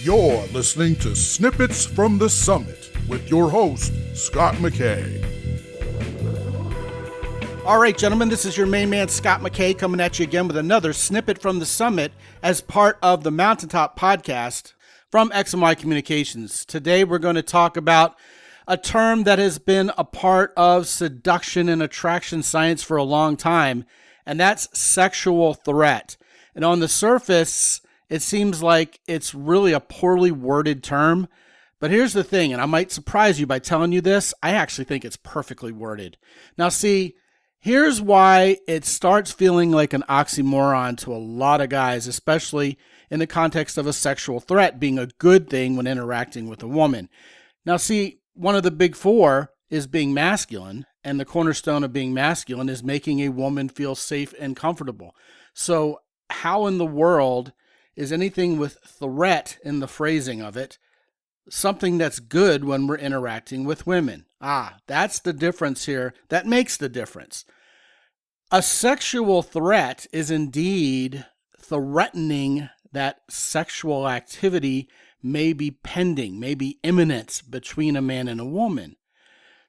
You're listening to Snippets from the Summit with your host, Scott McKay. All right, gentlemen, this is your main man, Scott McKay, coming at you again with another Snippet from the Summit as part of the Mountaintop podcast from XMI Communications. Today, we're going to talk about a term that has been a part of seduction and attraction science for a long time, and that's sexual threat. And on the surface, it seems like it's really a poorly worded term. But here's the thing, and I might surprise you by telling you this, I actually think it's perfectly worded. Now, see, here's why it starts feeling like an oxymoron to a lot of guys, especially in the context of a sexual threat being a good thing when interacting with a woman. Now, see, one of the big four is being masculine, and the cornerstone of being masculine is making a woman feel safe and comfortable. So how in the world is anything with threat in the phrasing of it something that's good when we're interacting with women? That's the difference here. That makes the difference. A sexual threat is indeed threatening that sexual activity may be pending, may be imminent between a man and a woman.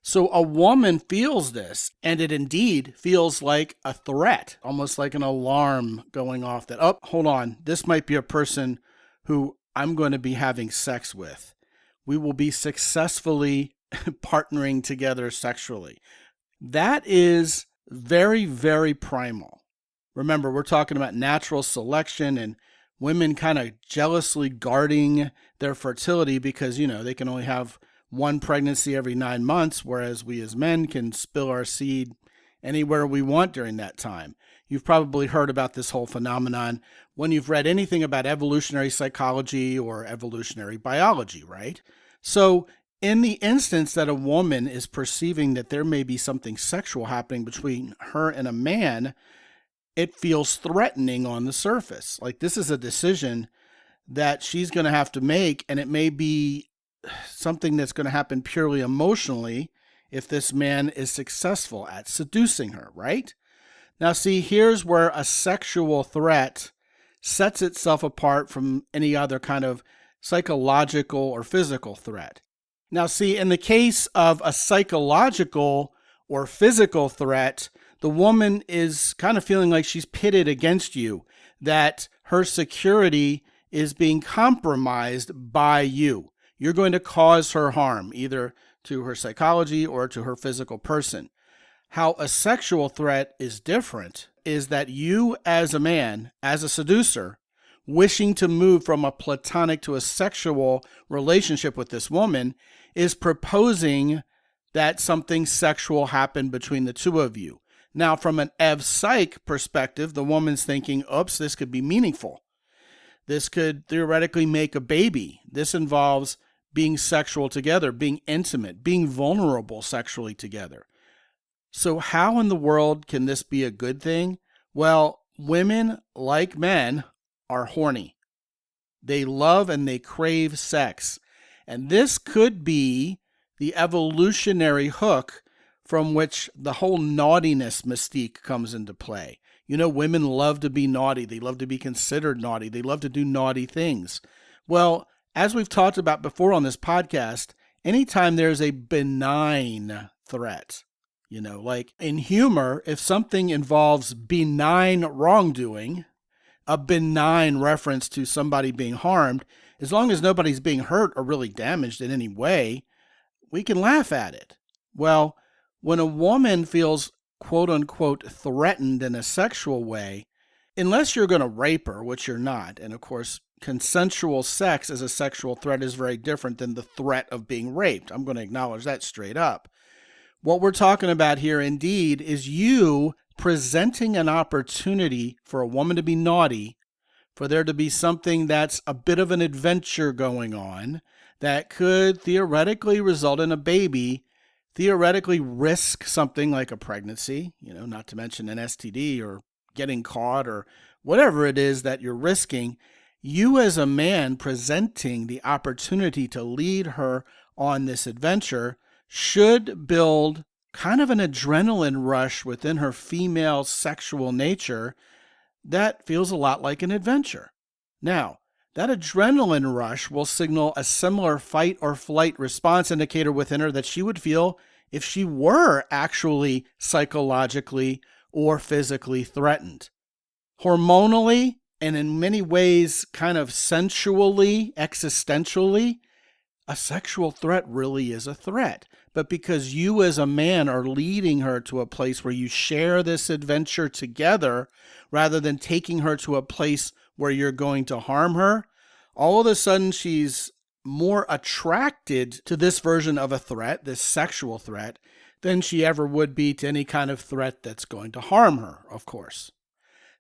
So a woman feels this, and it indeed feels like a threat, almost like an alarm going off that, oh, hold on, this might be a person who I'm going to be having sex with. We will be successfully partnering together sexually. That is very, very primal. Remember, we're talking about natural selection and women kind of jealously guarding their fertility because, they can only have one pregnancy every 9 months, whereas we as men can spill our seed anywhere we want during that time. You've probably heard about this whole phenomenon when you've read anything about evolutionary psychology or evolutionary biology, right? So in the instance that a woman is perceiving that there may be something sexual happening between her and a man, it feels threatening on the surface. Like this is a decision that she's going to have to make, and it may be something that's going to happen purely emotionally if this man is successful at seducing her, right? Now, see, here's where a sexual threat sets itself apart from any other kind of psychological or physical threat. Now, see, in the case of a psychological or physical threat, the woman is kind of feeling like she's pitted against you, that her security is being compromised by you. You're going to cause her harm, either to her psychology or to her physical person. How a sexual threat is different is that you as a man, as a seducer, wishing to move from a platonic to a sexual relationship with this woman, is proposing that something sexual happened between the two of you. Now, from an ev psych perspective, the woman's thinking, oops, this could be meaningful. This could theoretically make a baby. This involves being sexual together, being intimate, being vulnerable sexually together. So how in the world can this be a good thing? Well, women, like men, are horny. They love and they crave sex. And this could be the evolutionary hook from which the whole naughtiness mystique comes into play. Women love to be naughty. They love to be considered naughty. They love to do naughty things. Well, as we've talked about before on this podcast, anytime there's a benign threat, like in humor, if something involves benign wrongdoing, a benign reference to somebody being harmed, as long as nobody's being hurt or really damaged in any way, we can laugh at it. Well, when a woman feels quote unquote threatened in a sexual way, unless you're going to rape her, which you're not, and of course, consensual sex as a sexual threat is very different than the threat of being raped. I'm going to acknowledge that straight up. What we're talking about here indeed is you presenting an opportunity for a woman to be naughty, for there to be something that's a bit of an adventure going on that could theoretically result in a baby, theoretically risk something like a pregnancy, not to mention an STD or getting caught or whatever it is that you're risking. You as a man presenting the opportunity to lead her on this adventure should build kind of an adrenaline rush within her female sexual nature that feels a lot like an adventure. Now, that adrenaline rush will signal a similar fight or flight response indicator within her that she would feel if she were actually psychologically or physically threatened. Hormonally, and in many ways kind of sensually, existentially, a sexual threat really is a threat. But because you as a man are leading her to a place where you share this adventure together, rather than taking her to a place where you're going to harm her, all of a sudden she's more attracted to this version of a threat, this sexual threat, than she ever would be to any kind of threat that's going to harm her, of course.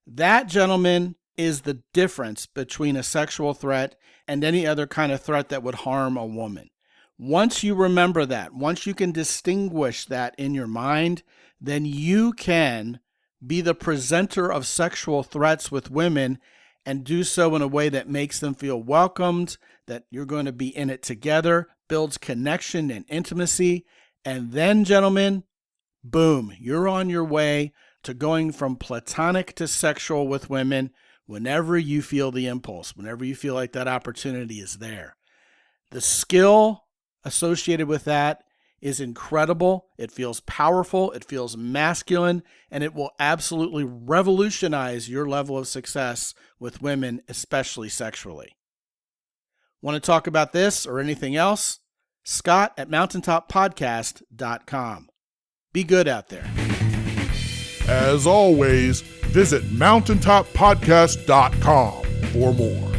That, gentlemen, is the difference between a sexual threat and any other kind of threat that would harm a woman. Once you remember that, once you can distinguish that in your mind, then you can be the presenter of sexual threats with women and do so in a way that makes them feel welcomed, that you're going to be in it together, builds connection and intimacy, and then, gentlemen, boom, you're on your way to going from platonic to sexual with women whenever you feel the impulse, whenever you feel like that opportunity is there. The skill associated with that is incredible. It feels powerful. It feels masculine, and it will absolutely revolutionize your level of success with women, especially sexually. Want to talk about this or anything else? Scott at mountaintoppodcast.com. Be good out there. As always, visit mountaintoppodcast.com for more.